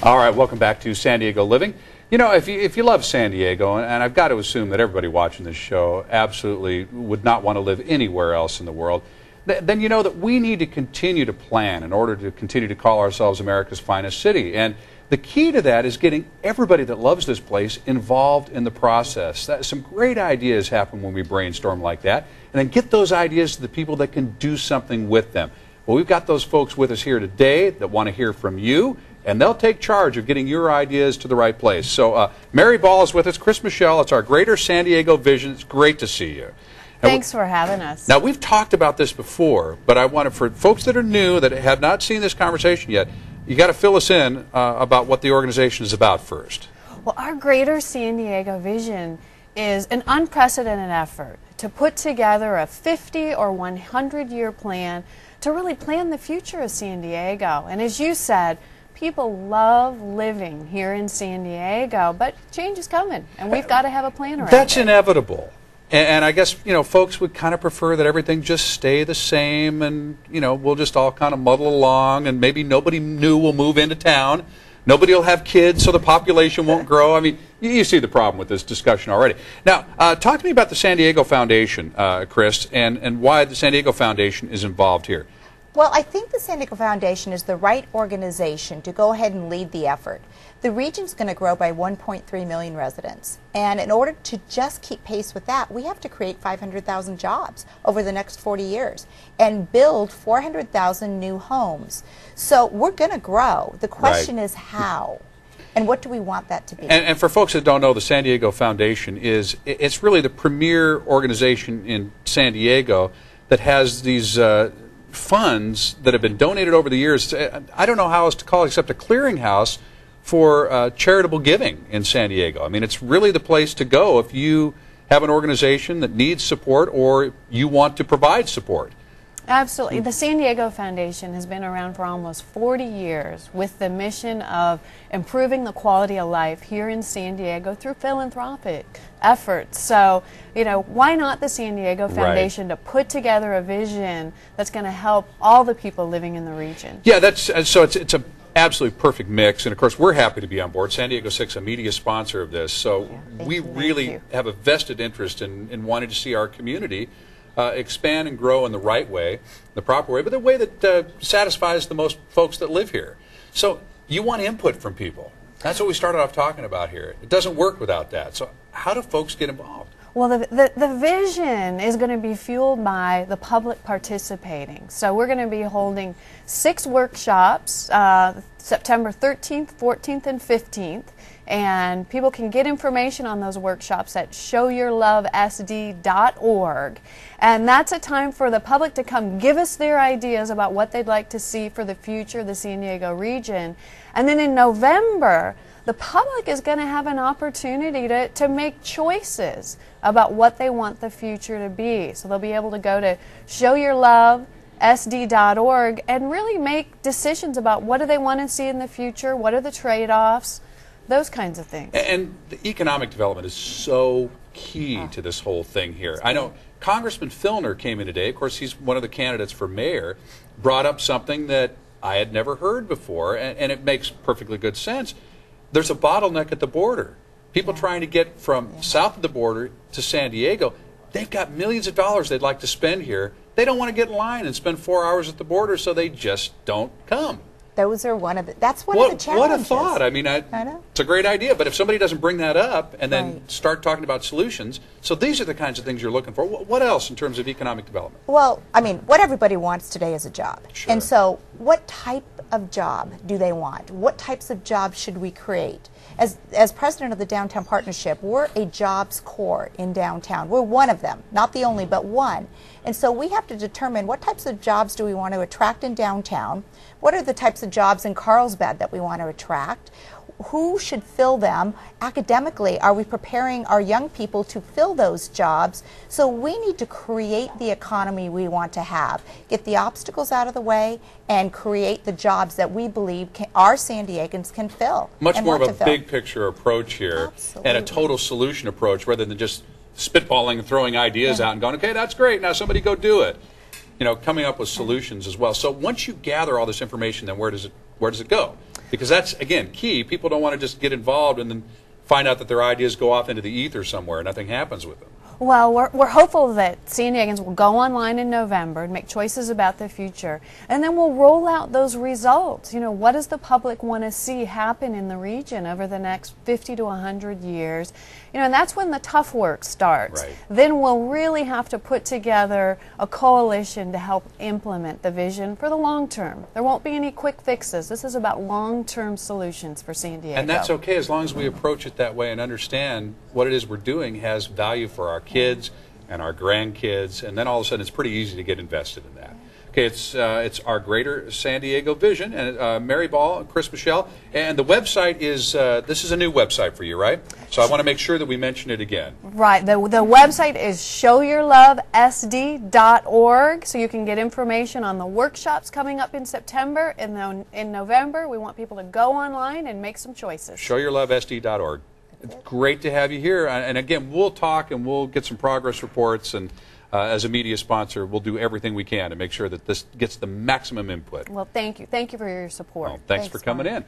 All right, welcome back to San Diego Living. You know, if you love San Diego, and I've got to assume that everybody watching this show absolutely would not want to live anywhere else in the world, then you know that we need to continue to plan in order to continue to call ourselves America's finest city. And the key to that is getting everybody that loves this place involved in the process. Some great ideas happen when we brainstorm like that, and then get those ideas to the people that can do something with them. Well, we've got those folks with us here today that want to hear from you, and they'll take charge of getting your ideas to the right place. So Mary Ball is with us. Chris Michelle, it's our Greater San Diego Vision. It's great to see you. Thanks for having us. Now, we've talked about this before, but I wanted, for folks that are new, that have not seen this conversation yet, you got to fill us in about what the organization is about first. Well, our Greater San Diego Vision is an unprecedented effort to put together a 50 or 100-year plan to really plan the future of San Diego. And as you said, people love living here in San Diego, but change is coming, and we've got to have a plan around That's it. inevitable. And I guess, you know, folks would kind of prefer that everything just stay the same, and, you know, we'll just all kind of muddle along, and maybe nobody new will move into town. Nobody will have kids, so the population won't grow. I mean, you see the problem with this discussion already. Now, talk to me about the San Diego Foundation, Chris, and why the San Diego Foundation is involved here. Well, I think the San Diego Foundation is the right organization to go ahead and lead the effort. The region's going to grow by 1.3 million residents, and in order to just keep pace with that, we have to create 500,000 jobs over the next 40 years and build 400,000 new homes. So we're going to grow. The question is how, and what do we want that to be? And for folks that don't know, the San Diego Foundation it's really the premier organization in San Diego that has these funds that have been donated over the years. I don't know how else to call it except a clearinghouse for charitable giving in San Diego. I mean, it's really the place to go if you have an organization that needs support or you want to provide support. Absolutely. The San Diego Foundation has been around for almost 40 years with the mission of improving the quality of life here in San Diego through philanthropic efforts. So, you know, why not the San Diego Foundation to put together a vision that's going to help all the people living in the region? Yeah, so it's a absolutely perfect mix, and of course we're happy to be on board. San Diego 6, a media sponsor of this, so we really have a vested interest in wanting to see our community expand and grow in the right way, the proper way, but the way that satisfies the most folks that live here. So you want input from people. That's what we started off talking about here. It doesn't work without that. So how do folks get involved? Well, the vision is going to be fueled by the public participating. So we're going to be holding 6 workshops, September 13th, 14th, and 15th. And people can get information on those workshops at showyourlovesd.org. And that's a time for the public to come give us their ideas about what they'd like to see for the future of the San Diego region. And then in November, the public is going to have an opportunity to make choices about what they want the future to be. So they'll be able to go to showyourlovesd.org and really make decisions about what do they want to see in the future, what are the trade-offs, those kinds of things. And the economic development is so key to this whole thing here. I know Congressman Filner came in today. Of course, he's one of the candidates for mayor, brought up something that I had never heard before, and it makes perfectly good sense. There's a bottleneck at the border. People trying to get from south of the border to San Diego, they've got millions of dollars they'd like to spend here. They don't want to get in line and spend 4 hours at the border, so they just don't come. Those are that's one of the challenges. What a thought. I mean, I know. It's a great idea, but if somebody doesn't bring that up and then start talking about solutions, so these are the kinds of things you're looking for. What else in terms of economic development? Well, I mean, what everybody wants today is a job. Sure. And so what type of job do they want? What types of jobs should we create? As president of the Downtown Partnership, we're a jobs corps in downtown. We're one of them, not the only, but one. And so we have to determine what types of jobs do we want to attract in downtown, what are the types of jobs in Carlsbad that we want to attract, who should fill them academically? Are we preparing our young people to fill those jobs? So we need to create the economy we want to have, get the obstacles out of the way, and create the jobs that we believe our San Diegans can fill. Much more of a big picture approach here. Absolutely. And a total solution approach rather than just spitballing and throwing ideas out and going, okay, that's great, now somebody go do it. You know, coming up with solutions as well. So once you gather all this information, then where does it go? Because that's, again, key. People don't want to just get involved and then find out that their ideas go off into the ether somewhere and nothing happens with them. Well, we're hopeful that San Diegans will go online in November and make choices about the future, and then we'll roll out those results. You know, what does the public want to see happen in the region over the next 50 to 100 years? You know, and that's when the tough work starts. Right. Then we'll really have to put together a coalition to help implement the vision for the long term. There won't be any quick fixes. This is about long-term solutions for San Diego. And that's okay as long as we approach it that way and understand what it is we're doing has value for our kids and our grandkids, and then all of a sudden it's pretty easy to get invested in that. Okay, it's our Greater San Diego Vision, and Mary Ball, Chris Michelle, and the website is, this is a new website for you, right? So I want to make sure that we mention it again. Right. The website is showyourlovesd.org, so you can get information on the workshops coming up in September, and then in November we want people to go online and make some choices. Showyourlovesd.org. It's great to have you here, and again, we'll talk and we'll get some progress reports, and as a media sponsor, we'll do everything we can to make sure that this gets the maximum input. Well, thank you. Thank you for your support. Well, thanks for coming in.